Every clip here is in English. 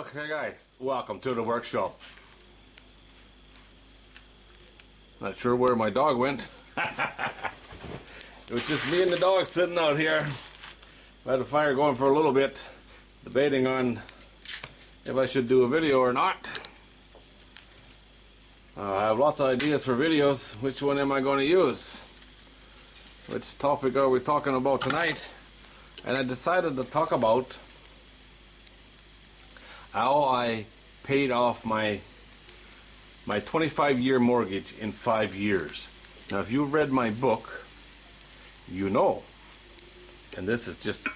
Okay guys, welcome to the workshop. Not sure where my dog went. It was just me and the dog sitting out here. I had the fire going for a little bit, debating on if I should do a video or not. I have lots of ideas for videos. Which one am I going to use? Which topic are we talking about tonight? And I decided to talk about how I paid off my 25-year mortgage in 5 years. Now, if you read my book, you know, and this is just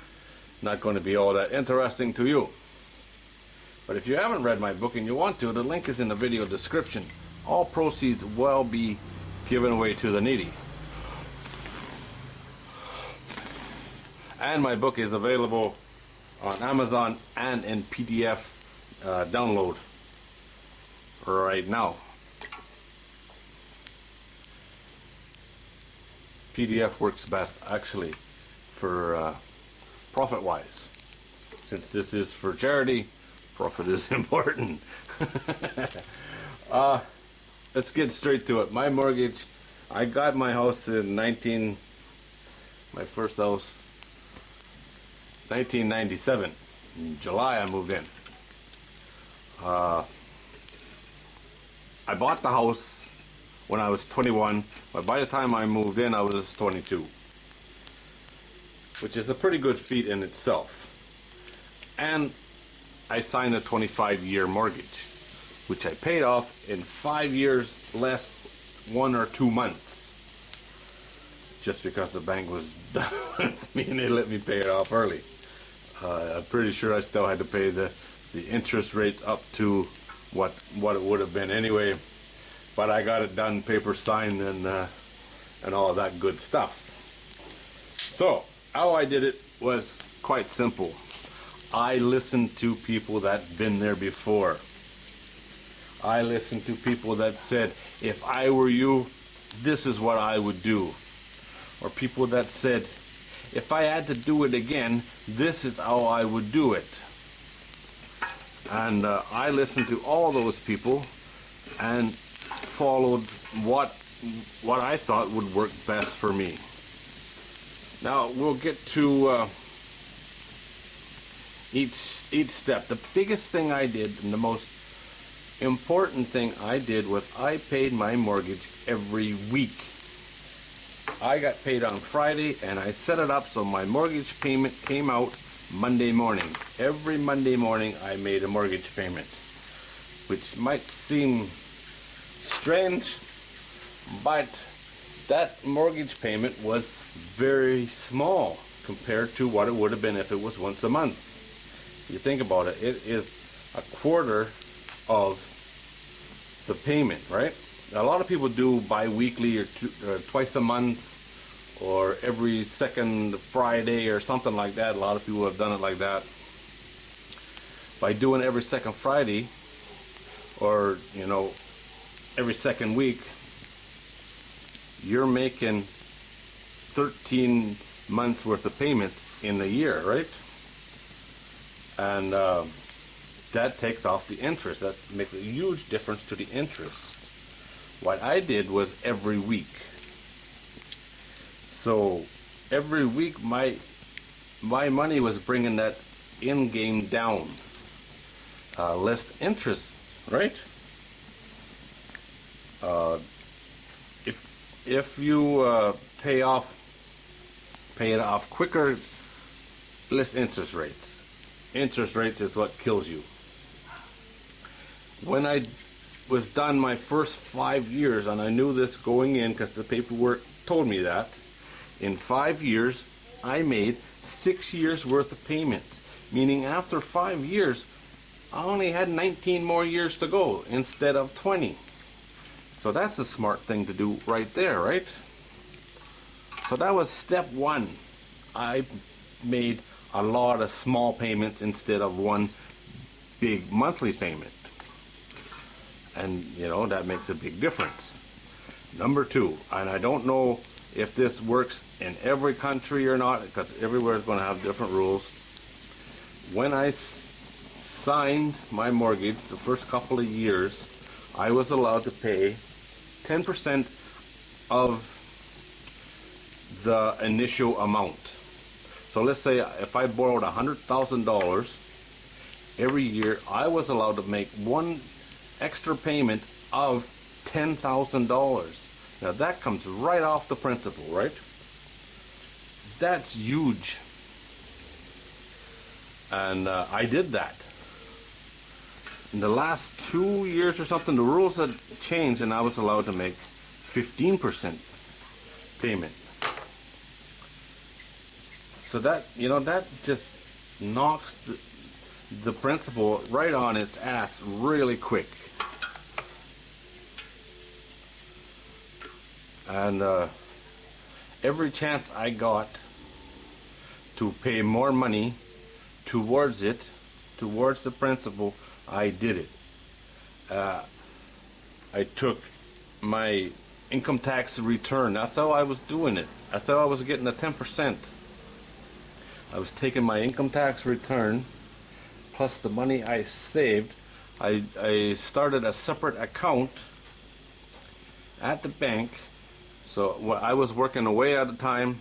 not going to be all that interesting to you. But if you haven't read my book and you want to, the link is in the video description. All proceeds will be given away to the needy. And my book is available on Amazon and in PDF download right now. PDF works best actually for profit wise. Since this is for charity, profit is important. Let's get straight to it. My mortgage, I got my house in my first house 1997. In July I moved in. I bought the house when I was 21, but by the time I moved in I was 22, which is a pretty good feat in itself. And I signed a 25-year mortgage, which I paid off in 5 years less 1 or 2 months, just because the bank was done with me and they let me pay it off early. I'm pretty sure I still had to pay the interest rates up to what it would have been anyway, but I got it done, paper signed, and all that good stuff. So how I did it was quite simple. I listened to people that been there before. I listened to people that said, if I were you, this is what I would do. Or people that said, if I had to do it again, this is how I would do it. And I listened to all those people and followed what I thought would work best for me. Now we'll get to each step. The biggest thing I did and the most important thing I did was I paid my mortgage every week. I got paid on Friday and I set it up so my mortgage payment came out Monday morning. Every Monday morning I made a mortgage payment, which might seem strange, but that mortgage payment was very small compared to what it would have been if it was once a month. You think about it, it is a quarter of the payment, right? A lot of people do bi-weekly or twice a month or every second Friday or something like that. A lot of people have done it like that. By doing every second Friday or, you know, every second week, you're making 13 months worth of payments in a year, right? And that takes off the interest. That makes a huge difference to the interest. What I did was every week. So every week my money was bringing that in game down. Less interest, right? If you pay it off quicker, less interest rates. Interest rates is what kills you. When I was done my first 5 years, and I knew this going in because the paperwork told me that, in 5 years I made 6 years worth of payments, meaning after 5 years I only had 19 more years to go instead of 20. So that's a smart thing to do right there, right? So that was step one. I made a lot of small payments instead of one big monthly payment. And you know, that makes a big difference. Number two, and I don't know if this works in every country or not, because everywhere is going to have different rules. When I signed my mortgage, the first couple of years, I was allowed to pay 10% of the initial amount. So let's say if I borrowed $100,000 every year, I was allowed to make one extra payment of $10,000. Now that comes right off the principal, right? That's huge. And I did that. In the last 2 years or something, the rules had changed and I was allowed to make 15% payment. So that, that just knocks the principal right on its ass really quick. And every chance I got to pay more money towards the principal, I did it. I took my income tax return. That's how I was doing it. That's how I was getting the 10%. I was taking my income tax return plus the money I saved. I started a separate account at the bank. So I was working away at the time,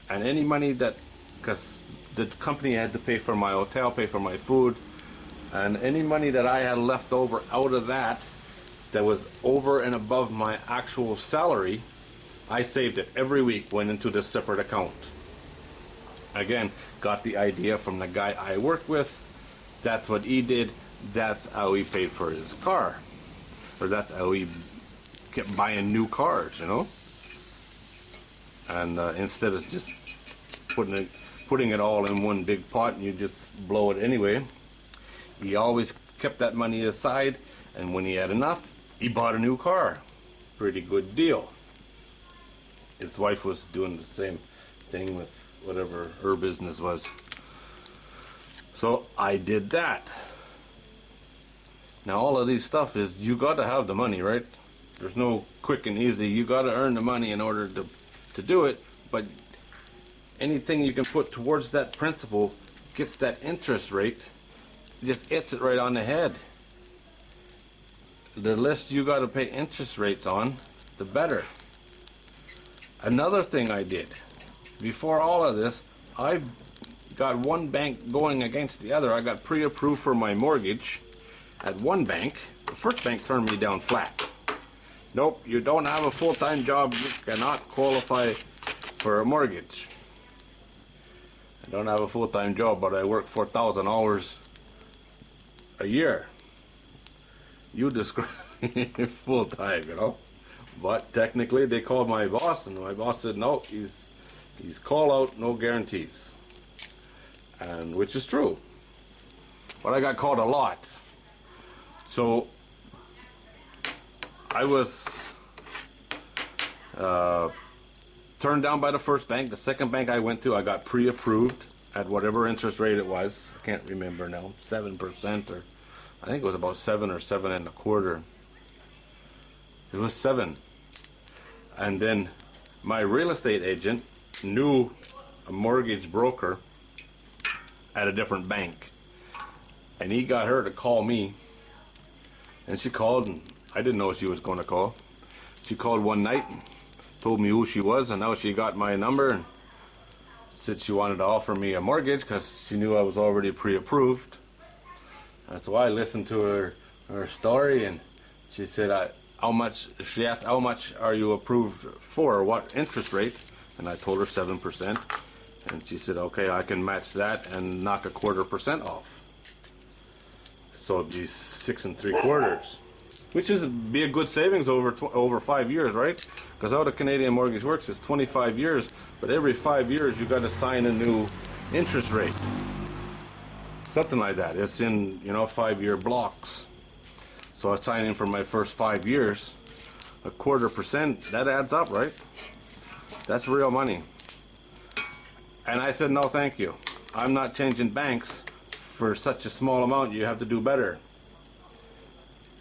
and any money that, because the company had to pay for my hotel, pay for my food, and any money that I had left over out of that was over and above my actual salary, I saved it every week, went into this separate account. Again, got the idea from the guy I work with. That's what he did. That's how he paid for his car. Or that's how he kept buying new cars, And instead of just putting it all in one big pot and you just blow it anyway, he always kept that money aside, and when he had enough, he bought a new car. Pretty good deal. His wife was doing the same thing with whatever her business was. So I did that. Now all of these stuff is, you got to have the money, right? There's no quick and easy. You got to earn the money in order to do it, but anything you can put towards that principal gets that interest rate, just hits it right on the head. The less you got to pay interest rates on, the better. Another thing I did, before all of this, I got one bank going against the other. I got pre-approved for my mortgage at one bank. The first bank turned me down flat. Nope, you don't have a full-time job, you cannot qualify for a mortgage. I don't have a full-time job, but I work 4,000 hours a year. You describe full-time, But technically, they called my boss, and my boss said, no, he's call out, no guarantees. And which is true. But I got called a lot. So I was turned down by the first bank. The second bank I went to, I got pre-approved at whatever interest rate it was. I can't remember now, 7%, or I think it was about 7 or 7.25. It was 7. And then my real estate agent knew a mortgage broker at a different bank, and he got her to call me. And she called, and I didn't know she was going to call. She called one night and told me who she was, and now she got my number and said she wanted to offer me a mortgage because she knew I was already pre-approved. That's why I listened to her story, and she said, she asked, how much are you approved for, what interest rate? And I told her 7%, and she said, okay, I can match that and knock 1/4% off. So it'd be 6 3/4, which is be a good savings over 5 years, right? Because how the Canadian mortgage works is 25 years, but every 5 years you got to sign a new interest rate, something like that. It's in 5-year blocks. So I signed in for my first 5 years, 1/4%. That adds up, right? That's real money. And I said, no, thank you. I'm not changing banks for such a small amount. You have to do better.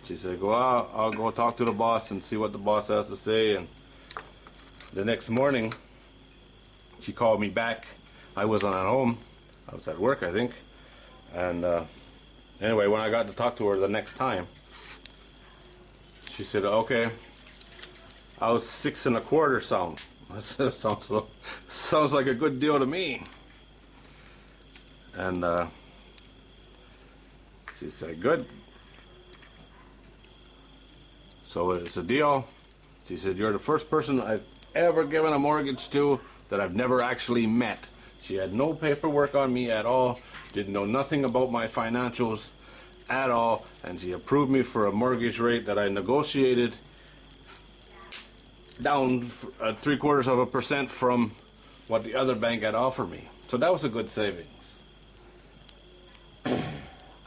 She said, well, I'll go talk to the boss and see what the boss has to say. And the next morning, she called me back. I wasn't at home. I was at work, I think. And Anyway, when I got to talk to her the next time, she said, okay, I was 6 1/4 sound. I said, sounds like a good deal to me. And she said, good. So it's a deal. She said, you're the first person I've ever given a mortgage to that I've never actually met. She had no paperwork on me at all, didn't know nothing about my financials at all, and she approved me for a mortgage rate that I negotiated down 0.75% from what the other bank had offered me. So that was a good savings.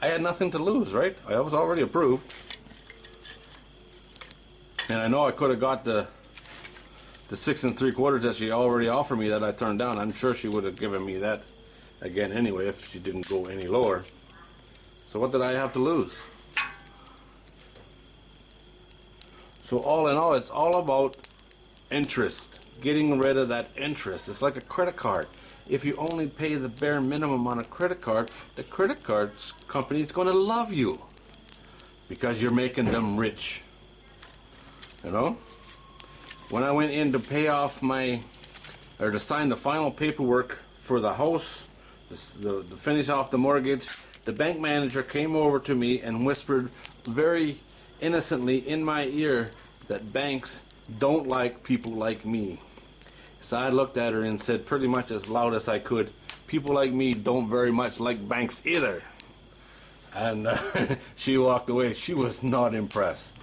I had nothing to lose, right? I was already approved. And I know I could have got the 6 3/4 that she already offered me that I turned down. I'm sure she would have given me that again anyway if she didn't go any lower. So what did I have to lose? So all in all, it's all about interest, getting rid of that interest. It's like a credit card. If you only pay the bare minimum on a credit card, the credit card company is going to love you because you're making them rich. You know? When I went in to pay off to sign the final paperwork for the house, to finish off the mortgage, the bank manager came over to me and whispered very innocently in my ear that banks don't like people like me. So I looked at her and said pretty much as loud as I could, people like me don't very much like banks either. And she walked away. She was not impressed.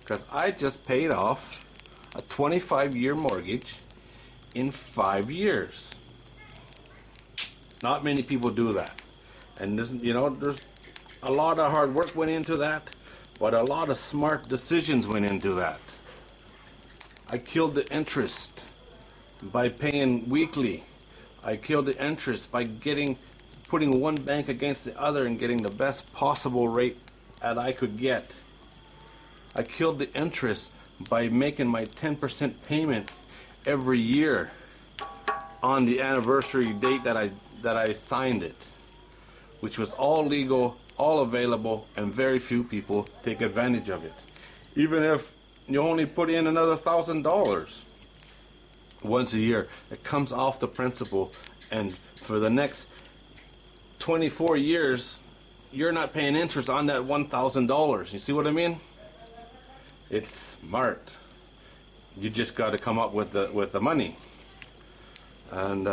Because I just paid off a 25-year mortgage in 5 years. Not many people do that. And there's a lot of hard work went into that, but a lot of smart decisions went into that. I killed the interest by paying weekly. I killed the interest by putting one bank against the other and getting the best possible rate that I could get. I killed the interest by making my 10% payment every year on the anniversary date that I signed it, which was all legal, all available, and very few people take advantage of it. Even if you only put in another $1,000 once a year, it comes off the principal, and for the next 24 years, you're not paying interest on that $1,000. You see what I mean? It's smart. You just got to come up with the money, and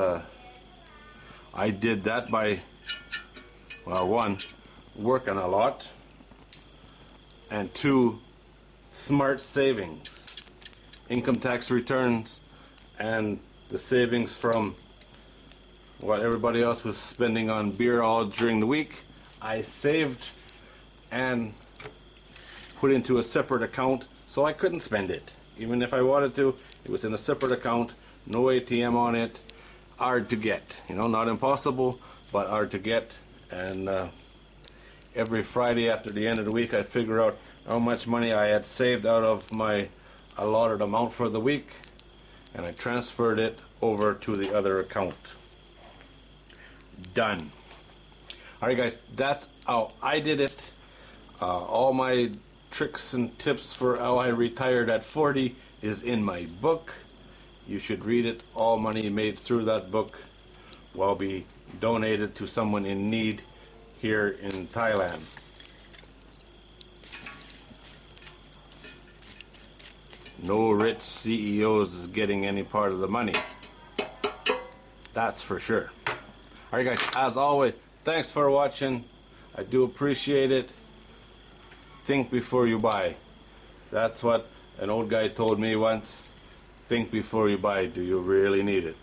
I did that by, well, 1, working a lot, and 2, smart savings, income tax returns, and the savings from what everybody else was spending on beer all during the week. I saved and put into a separate account so I couldn't spend it. Even if I wanted to, it was in a separate account, no ATM on it, hard to get. Not impossible, but hard to get. And every Friday after the end of the week, I'd figure out how much money I had saved out of my allotted amount for the week, and I transferred it over to the other account. Done. Alright guys, that's how I did it. All my tricks and tips for how I retired at 40 is in my book. You should read it. All money made through that book will be donated to someone in need here in Thailand. No rich CEOs is getting any part of the money. That's for sure. Alright guys, as always, thanks for watching. I do appreciate it. Think before you buy. That's what an old guy told me once. Think before you buy. Do you really need it?